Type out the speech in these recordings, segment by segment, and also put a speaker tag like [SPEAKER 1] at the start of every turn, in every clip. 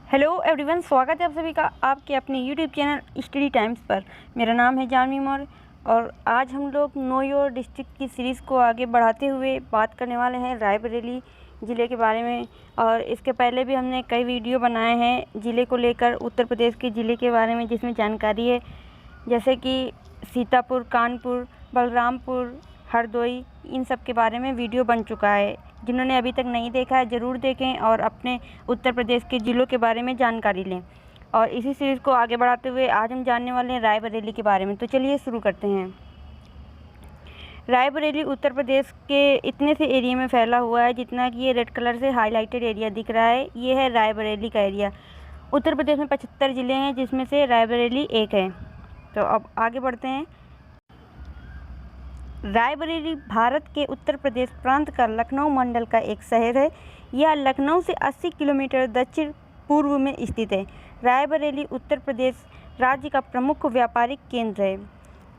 [SPEAKER 1] Hello everyone, स्वागत है आप सभी का आपके अपने यूट्यूब चैनल स्टडी टाइम्स पर। मेरा नाम है जानवी मौर्य और आज हम लोग नो योर डिस्ट्रिक्ट की सीरीज़ को आगे बढ़ाते हुए बात करने वाले हैं रायबरेली ज़िले के बारे में। और इसके पहले भी हमने कई वीडियो बनाए हैं ज़िले को लेकर, उत्तर प्रदेश के ज़िले के बारे में जिसमें जानकारी है, जैसे कि सीतापुर, कानपुर, बलरामपुर, हरदोई, इन सब के बारे में वीडियो बन चुका है। जिन्होंने अभी तक नहीं देखा है ज़रूर देखें और अपने उत्तर प्रदेश के ज़िलों के बारे में जानकारी लें। और इसी सीरीज़ को आगे बढ़ाते हुए आज हम जानने वाले हैं रायबरेली के बारे में। तो चलिए शुरू करते हैं। रायबरेली उत्तर प्रदेश के इतने से एरिया में फैला हुआ है जितना कि ये रेड कलर से हाईलाइटेड एरिया दिख रहा है, ये है रायबरेली का एरिया। उत्तर प्रदेश में 75 ज़िले हैं जिसमें से रायबरेली एक है। तो अब आगे बढ़ते हैं। रायबरेली भारत के उत्तर प्रदेश प्रांत का लखनऊ मंडल का एक शहर है। यह लखनऊ से 80 किलोमीटर दक्षिण पूर्व में स्थित है। रायबरेली उत्तर प्रदेश राज्य का प्रमुख व्यापारिक केंद्र है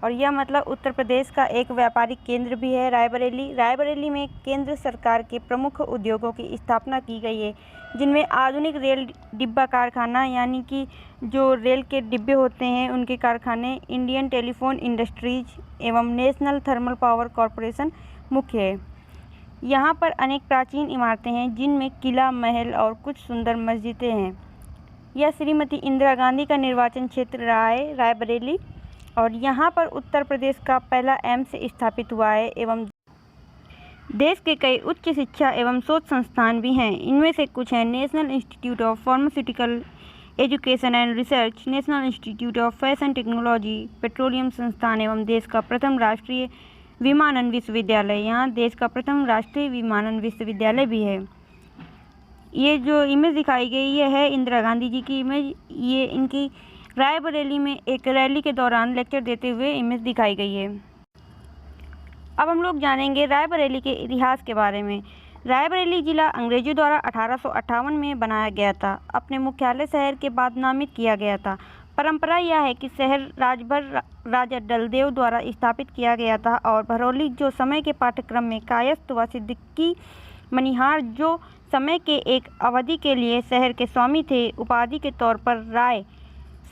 [SPEAKER 1] और यह मतलब उत्तर प्रदेश का एक व्यापारिक केंद्र भी है रायबरेली। रायबरेली में केंद्र सरकार के प्रमुख उद्योगों की स्थापना की गई है, जिनमें आधुनिक रेल डिब्बा कारखाना यानी कि जो रेल के डिब्बे होते हैं उनके कारखाने, इंडियन टेलीफोन इंडस्ट्रीज एवं नेशनल थर्मल पावर कॉरपोरेशन मुख्य है। यहाँ पर अनेक प्राचीन इमारतें हैं जिनमें किला, महल और कुछ सुंदर मस्जिदें हैं। यह श्रीमती इंदिरा गांधी का निर्वाचन क्षेत्र रहा है रायबरेली और यहाँ पर उत्तर प्रदेश का पहला एम्स स्थापित हुआ है एवं देश के कई उच्च शिक्षा एवं शोध संस्थान भी हैं। इनमें से कुछ हैं national institute of pharmaceutical education and research, national institute of fashion technology, petroleum संस्थान एवं देश का प्रथम राष्ट्रीय विमानन विश्वविद्यालय। यहाँ देश का प्रथम राष्ट्रीय विमानन विश्वविद्यालय भी है। ये जो इमेज दिखाई गई ये है इंदिरा गांधी जी की इमेज। ये इनकी रायबरेली में एक रैली के दौरान लेक्चर देते हुए इमेज दिखाई गई है। अब हम लोग जानेंगे रायबरेली के इतिहास के बारे में। रायबरेली जिला अंग्रेजों द्वारा 1858 में बनाया गया था। अपने मुख्यालय शहर के बाद नामित किया गया था। परंपरा यह है कि शहर राजभर राजा डलदेव द्वारा स्थापित किया गया था और भरौली जो समय के पाठ्यक्रम में कायस्थ व सिद्दीकी मनिहार जो समय के एक अवधि के लिए शहर के स्वामी थे, उपाधि के तौर पर राय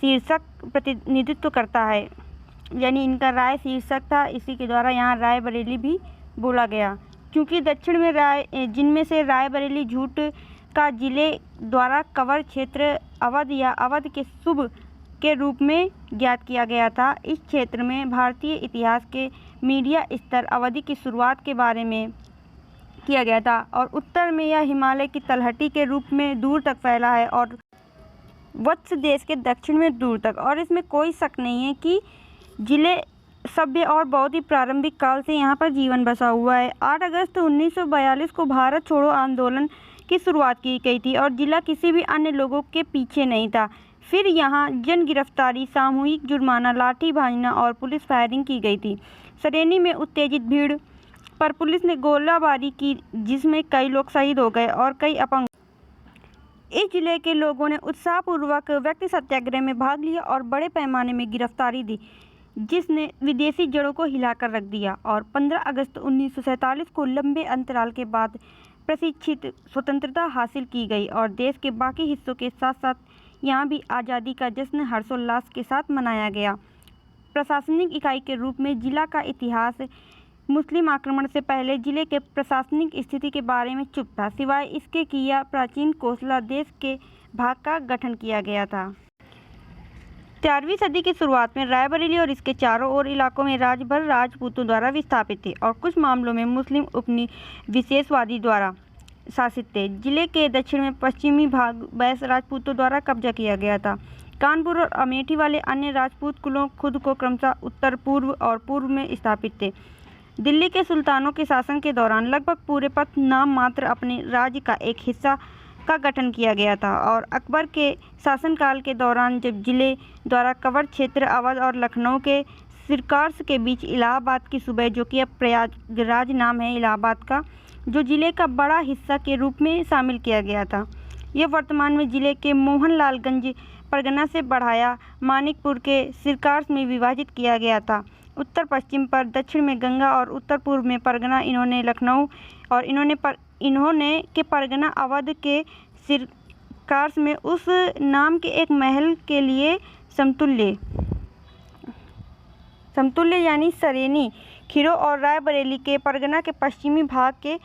[SPEAKER 1] शीर्षक प्रतिनिधित्व करता है, यानी इनका राय शीर्षक था। इसी के द्वारा यहाँ रायबरेली भी बोला गया, क्योंकि दक्षिण में जिनमें से रायबरेली झूठ का जिले द्वारा कवर क्षेत्र अवध या अवध के शुभ के रूप में ज्ञात किया गया था। इस क्षेत्र में भारतीय इतिहास के मीडिया स्तर अवधि की शुरुआत के बारे में किया गया था और उत्तर में यह हिमालय की तलहटी के रूप में दूर तक फैला है और वत्स देश के दक्षिण में दूर तक। और इसमें कोई शक नहीं है कि जिले सभ्य और बहुत ही प्रारंभिक काल से यहाँ पर जीवन बसा हुआ है। 8 अगस्त 1942 को भारत छोड़ो आंदोलन की शुरुआत की गई थी और जिला किसी भी अन्य लोगों के पीछे नहीं था। फिर यहाँ जन गिरफ्तारी, सामूहिक जुर्माना, लाठी भांजना और पुलिस फायरिंग की गई थी। सरेनी में उत्तेजित भीड़ पर पुलिस ने गोलाबारी की जिसमें कई लोग शहीद हो गए और कई अपंग। इस जिले के लोगों ने उत्साहपूर्वक व्यक्ति सत्याग्रह में भाग लिया और बड़े पैमाने में गिरफ्तारी दी जिसने विदेशी जड़ों को हिलाकर रख दिया। और 15 अगस्त 1947 को लंबे अंतराल के बाद प्रशिक्षित स्वतंत्रता हासिल की गई और देश के बाकी हिस्सों के साथ साथ यहाँ भी आज़ादी का जश्न हर्षोल्लास के साथ मनाया गया। प्रशासनिक इकाई के रूप में जिला का इतिहास मुस्लिम आक्रमण से पहले जिले के प्रशासनिक स्थिति के बारे में चुप था, सिवाय इसके कि यह प्राचीन कोसला देश के भाग का गठन किया गया था। 4वीं सदी की शुरुआत में रायबरेली और इसके चारों ओर इलाकों में राजभर राजपूतों द्वारा विस्थापित थे और कुछ मामलों में मुस्लिम उपनिवेशवादी द्वारा शासित थे। जिले के दक्षिण में पश्चिमी भाग बैस राजपूतों द्वारा कब्जा किया गया था। कानपुर और अमेठी वाले अन्य राजपूत कुलों खुद को क्रमशः उत्तर पूर्व और पूर्व में स्थापित थे। दिल्ली के सुल्तानों के शासन के दौरान लगभग पूरे पथ नाम मात्र अपने राज्य का एक हिस्सा का गठन किया गया था और अकबर के शासनकाल के दौरान जब जिले द्वारा कवर क्षेत्र अवध और लखनऊ के सिरकार्स के बीच इलाहाबाद की सूबे, जो कि अब प्रयागराज नाम है इलाहाबाद का, जो जिले का बड़ा हिस्सा के रूप में शामिल किया गया था। यह वर्तमान में जिले के मोहनलालगंज परगना से बढ़ाया मानिकपुर के सिरकार्स में विभाजित किया गया था। उत्तर पश्चिम पर दक्षिण में गंगा और उत्तर पूर्व में परगना इन्होंने लखनऊ और इन्होंने के परगना अवध के कार्स में उस नाम के एक महल के लिए समतुल्य यानी सरेनी, खीरों और रायबरेली के परगना के पश्चिमी भाग के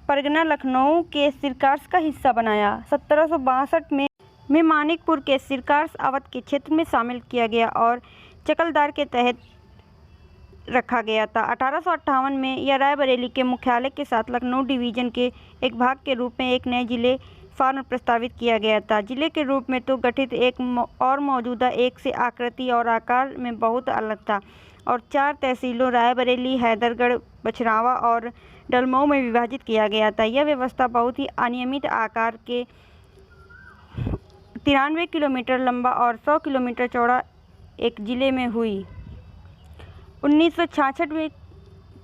[SPEAKER 1] परगना लखनऊ के सिरकार्स का हिस्सा बनाया। 1762 में मानिकपुर के सिरकार्स अवध के क्षेत्र में शामिल किया गया और चकलदार के तहत रखा गया था। 1858 में यह रायबरेली के मुख्यालय के साथ लखनऊ डिवीज़न के एक भाग के रूप में एक नए जिले फॉर्म प्रस्तावित किया गया था। जिले के रूप में तो गठित एक और मौजूदा एक से आकृति और आकार में बहुत अलग था और 4 तहसीलों रायबरेली, हैदरगढ़, बछरावा और डलमऊ में विभाजित किया गया था। यह व्यवस्था बहुत ही अनियमित आकार के 93 किलोमीटर लंबा और 100 किलोमीटर चौड़ा एक जिले में हुई। 1966 में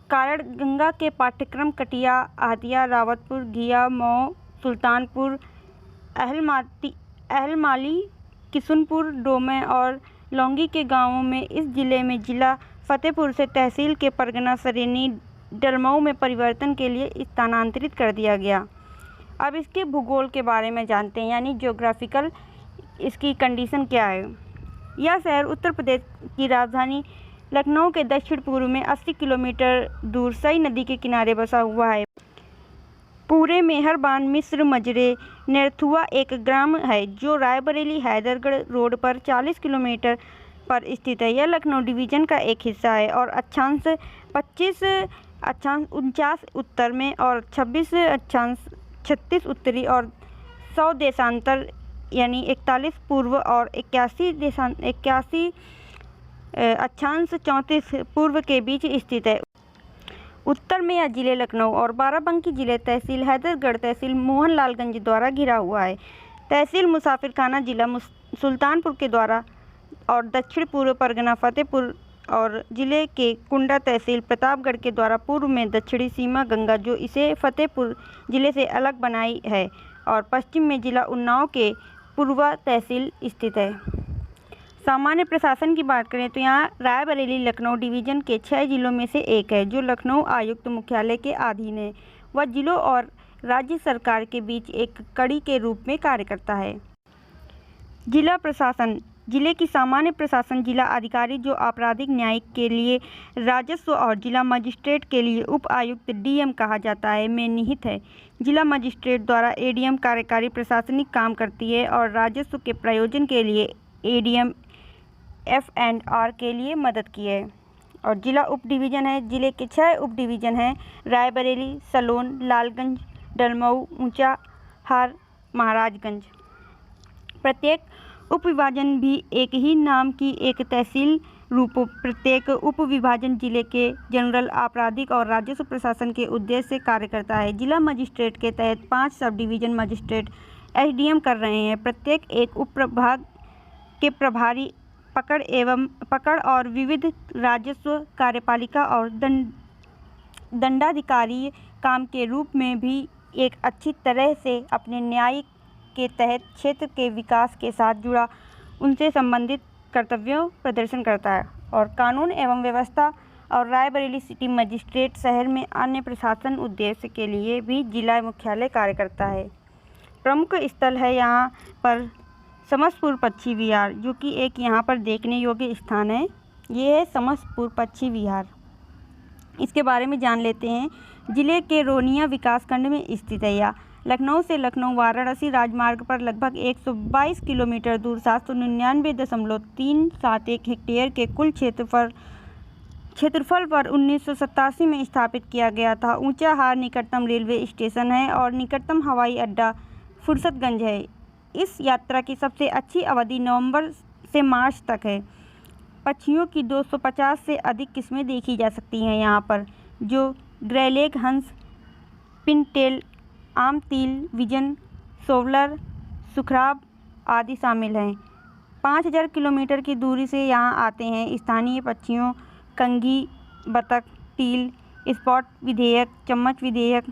[SPEAKER 1] कारण गंगा के पाठ्यक्रम कटिया, आहतिया, रावतपुर, घिया, मऊ, सुल्तानपुर, अहलमाली, किशुनपुर, डोमे और लौंगी के गांवों में इस जिले में जिला फतेहपुर से तहसील के परगना सरेनी डलमऊ में परिवर्तन के लिए स्थानांतरित कर दिया गया। अब इसके भूगोल के बारे में जानते हैं, यानी ज्योग्राफिकल इसकी कंडीशन क्या है। यह शहर उत्तर प्रदेश की राजधानी लखनऊ के दक्षिण पूर्व में 80 किलोमीटर दूर सई नदी के किनारे बसा हुआ है। पूरे मेहरबान मिस्र मजरे नेरथुआ एक ग्राम है जो रायबरेली हैदरगढ़ रोड पर 40 किलोमीटर पर स्थित है। यह लखनऊ डिवीज़न का एक हिस्सा है और अक्षांश 49 उत्तर में और 26 अक्षांश 36 उत्तरी और 100 देशांतर यानी 41 पूर्व और 81 अक्षांश 34 पूर्व के बीच स्थित है। उत्तर में यह जिले लखनऊ और बाराबंकी जिले तहसील हैदरगढ़, तहसील मोहनलालगंज द्वारा घिरा हुआ है। तहसील मुसाफिरखाना जिला सुल्तानपुर के द्वारा और दक्षिण पूर्व परगना फतेहपुर और जिले के कुंडा तहसील प्रतापगढ़ के द्वारा पूर्व में दक्षिणी सीमा गंगा जो इसे फतेहपुर जिले से अलग बनाई है और पश्चिम में जिला उन्नाव के पूर्वा तहसील स्थित है। सामान्य प्रशासन की बात करें तो यहाँ रायबरेली लखनऊ डिवीज़न के 6 जिलों में से एक है जो लखनऊ आयुक्त मुख्यालय के अधीन है। वह जिलों और राज्य सरकार के बीच एक कड़ी के रूप में कार्य करता है। जिला प्रशासन जिले की सामान्य प्रशासन जिला अधिकारी जो आपराधिक न्यायिक के लिए राजस्व और जिला मजिस्ट्रेट के लिए उप आयुक्त डीएम कहा जाता है में निहित है। जिला मजिस्ट्रेट द्वारा एडीएम कार्यकारी प्रशासनिक काम करती है और राजस्व के प्रयोजन के लिए एडीएम F&R के लिए मदद की है। और जिला उप डिवीज़न है। जिले के 6 उप डिवीज़न हैं रायबरेली, सलोन, लालगंज, डलमऊ, ऊंचा हार, महाराजगंज। प्रत्येक उप विभाजन भी एक ही नाम की एक तहसील रूप प्रत्येक उप विभाजन जिले के जनरल आपराधिक और राजस्व प्रशासन के उद्देश्य से कार्य करता है। जिला मजिस्ट्रेट के तहत 5 सब डिवीज़न मजिस्ट्रेट एसडीएम कर रहे हैं। प्रत्येक एक उप प्रभाग के प्रभारी पकड़ और विविध राजस्व कार्यपालिका और दंडाधिकारी काम के रूप में भी एक अच्छी तरह से अपने न्यायिक के तहत क्षेत्र के विकास के साथ जुड़ा उनसे संबंधित कर्तव्यों प्रदर्शन करता है। और कानून एवं व्यवस्था और रायबरेली सिटी मजिस्ट्रेट शहर में अन्य प्रशासन उद्देश्य के लिए भी जिला मुख्यालय कार्य करता है। प्रमुख स्थल है यहाँ पर समस्तपुर पक्षी विहार जो कि एक यहाँ पर देखने योग्य स्थान है। ये है समस्तपुर पक्षी विहार। इसके बारे में जान लेते हैं। जिले के रोनिया विकासखंड में स्थित है। यह लखनऊ से लखनऊ वाराणसी राजमार्ग पर लगभग 122 किलोमीटर दूर 799.371 हेक्टेयर के कुल क्षेत्रफल पर 1987 में स्थापित किया गया था। ऊंचा हार निकटतम रेलवे स्टेशन है और निकटतम हवाई अड्डा फुर्सतगंज है। इस यात्रा की सबसे अच्छी अवधि नवंबर से मार्च तक है। पक्षियों की 250 से अधिक किस्में देखी जा सकती हैं यहाँ पर, जो ग्रेलेग हंस, पिनटेल, आमतील, विजन, सोवलर, सुखराब आदि शामिल हैं। 5000 किलोमीटर की दूरी से यहाँ आते हैं स्थानीय पक्षियों कंघी, बतख, टील, स्पॉट विधेयक, चम्मच विधेयक,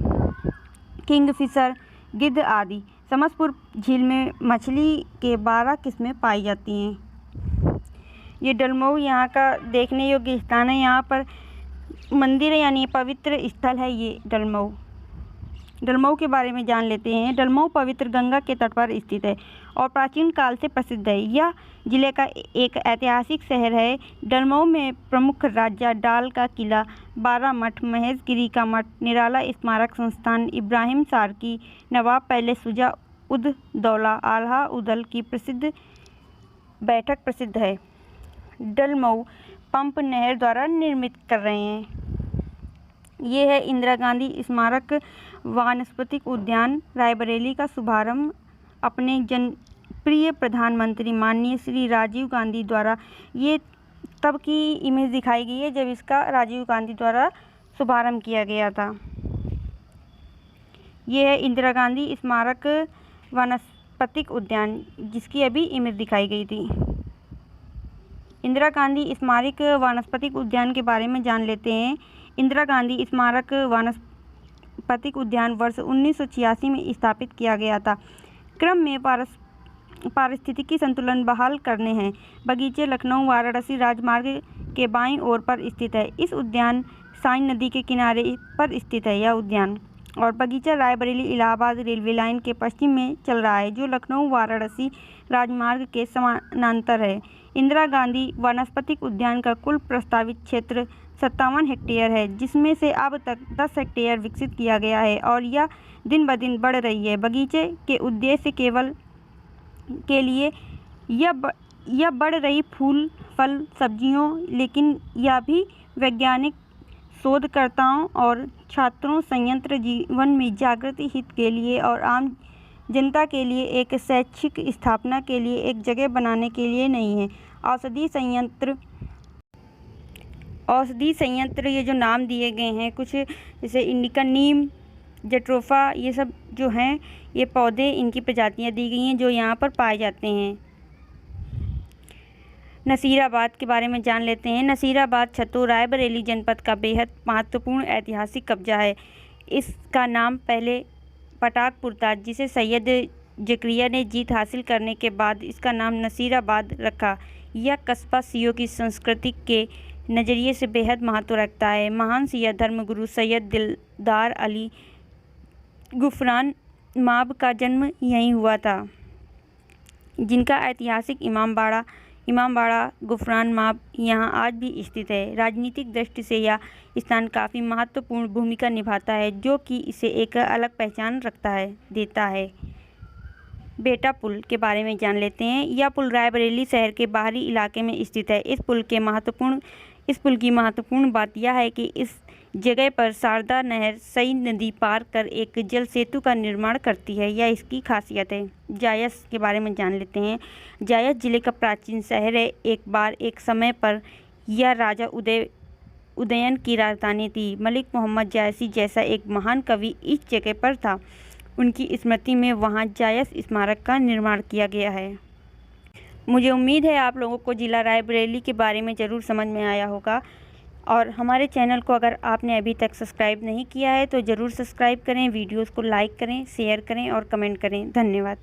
[SPEAKER 1] किंगफिशर, गिद्ध आदि। समस्तपुर झील में मछली के 12 किस्में पाई जाती हैं। ये डलमऊ यहाँ का देखने योग्य स्थान है। यहाँ पर मंदिर यानी पवित्र स्थल है ये डलमऊ। डलमऊ के बारे में जान लेते हैं। डलमऊ पवित्र गंगा के तट पर स्थित है और प्राचीन काल से प्रसिद्ध है। यह जिले का एक ऐतिहासिक शहर है। डलमऊ में प्रमुख राजा डाल का किला, 12 मठ, महेशगिरी का मठ, निराला स्मारक संस्थान, इब्राहिम सार की नवाब पहले शुजा उद दौला आल्हा उदल की प्रसिद्ध बैठक प्रसिद्ध है। डलमऊ पंप नहर द्वारा निर्मित कर रहे हैं। ये है इंदिरा गांधी स्मारक वानस्पतिक उद्यान, रायबरेली का शुभारंभ अपने जनप्रिय प्रधानमंत्री माननीय श्री राजीव गांधी द्वारा। ये तब की इमेज दिखाई गई है जब इसका राजीव गांधी द्वारा शुभारंभ किया गया था। ये है इंदिरा गांधी स्मारक वानस्पतिक उद्यान, जिसकी अभी इमेज दिखाई गई थी। इंदिरा गांधी स्मारक वानस्पतिक उद्यान के बारे में जान लेते हैं। इंदिरा गांधी स्मारक वानस्पतिक उद्यान वर्ष 1986 में स्थापित किया गया था। क्रम में पारिस्थितिकी संतुलन बहाल करने हैं। बगीचे लखनऊ वाराणसी राजमार्ग के बाईं ओर पर स्थित है। इस उद्यान साइन नदी के किनारे पर स्थित है यह उद्यान। और बगीचा रायबरेली इलाहाबाद रेलवे लाइन के पश्चिम में चल रहा है, जो लखनऊ वाराणसी राजमार्ग के समानांतर है। इंदिरा गांधी वानस्पतिक उद्यान का कुल प्रस्तावित क्षेत्र 57 हेक्टेयर है, जिसमें से अब तक 10 हेक्टेयर विकसित किया गया है और यह दिन ब दिन बढ़ रही है। बगीचे के उद्देश्य केवल के लिए यह बढ़ रही फूल, फल, सब्जियों, लेकिन यह भी वैज्ञानिक शोधकर्ताओं और छात्रों, संयंत्र जीवन में जागृति हित के लिए और आम जनता के लिए एक शैक्षिक स्थापना के लिए एक जगह बनाने के लिए नहीं है। औषधि संयंत्र ये जो नाम दिए गए हैं कुछ, जैसे इंडिका, नीम, जट्रोफा, ये सब जो हैं ये पौधे, इनकी प्रजातियां दी गई हैं जो यहाँ पर पाए जाते हैं। नसीराबाद के बारे में जान लेते हैं। नसीराबाद छतो रायबरेली जनपद का बेहद महत्वपूर्ण ऐतिहासिक कब्जा है। इसका नाम पहले पटाकपुर था, जिसे सैयद जकरिया ने जीत हासिल करने के बाद इसका नाम नसीराबाद रखा। यह कस्बा शियों की संस्कृति के नज़रिए से बेहद महत्व रखता है। महान शिया धर्मगुरु सैयद दिलदार अली गुफरान माब का जन्म यहीं हुआ था, जिनका ऐतिहासिक इमामबाड़ा गुफरान माब यहाँ आज भी स्थित है। राजनीतिक दृष्टि से यह स्थान काफ़ी महत्वपूर्ण भूमिका निभाता है, जो कि इसे एक अलग पहचान देता है। बेटा पुल के बारे में जान लेते हैं। यह पुल रायबरेली शहर के बाहरी इलाके में स्थित है। इस पुल की महत्वपूर्ण बात यह है कि इस जगह पर शारदा नहर सई नदी पार कर एक जल सेतु का निर्माण करती है। यह इसकी खासियत है। जायस के बारे में जान लेते हैं। जायस जिले का प्राचीन शहर है। एक समय पर यह राजा उदयन की राजधानी थी। मलिक मोहम्मद जायसी जैसा एक महान कवि इस जगह पर था। उनकी स्मृति में वहाँ जायस स्मारक का निर्माण किया गया है। मुझे उम्मीद है आप लोगों को जिला रायबरेली के बारे में ज़रूर समझ में आया होगा। और हमारे चैनल को अगर आपने अभी तक सब्सक्राइब नहीं किया है तो ज़रूर सब्सक्राइब करें, वीडियोस को लाइक करें, शेयर करें और कमेंट करें। धन्यवाद।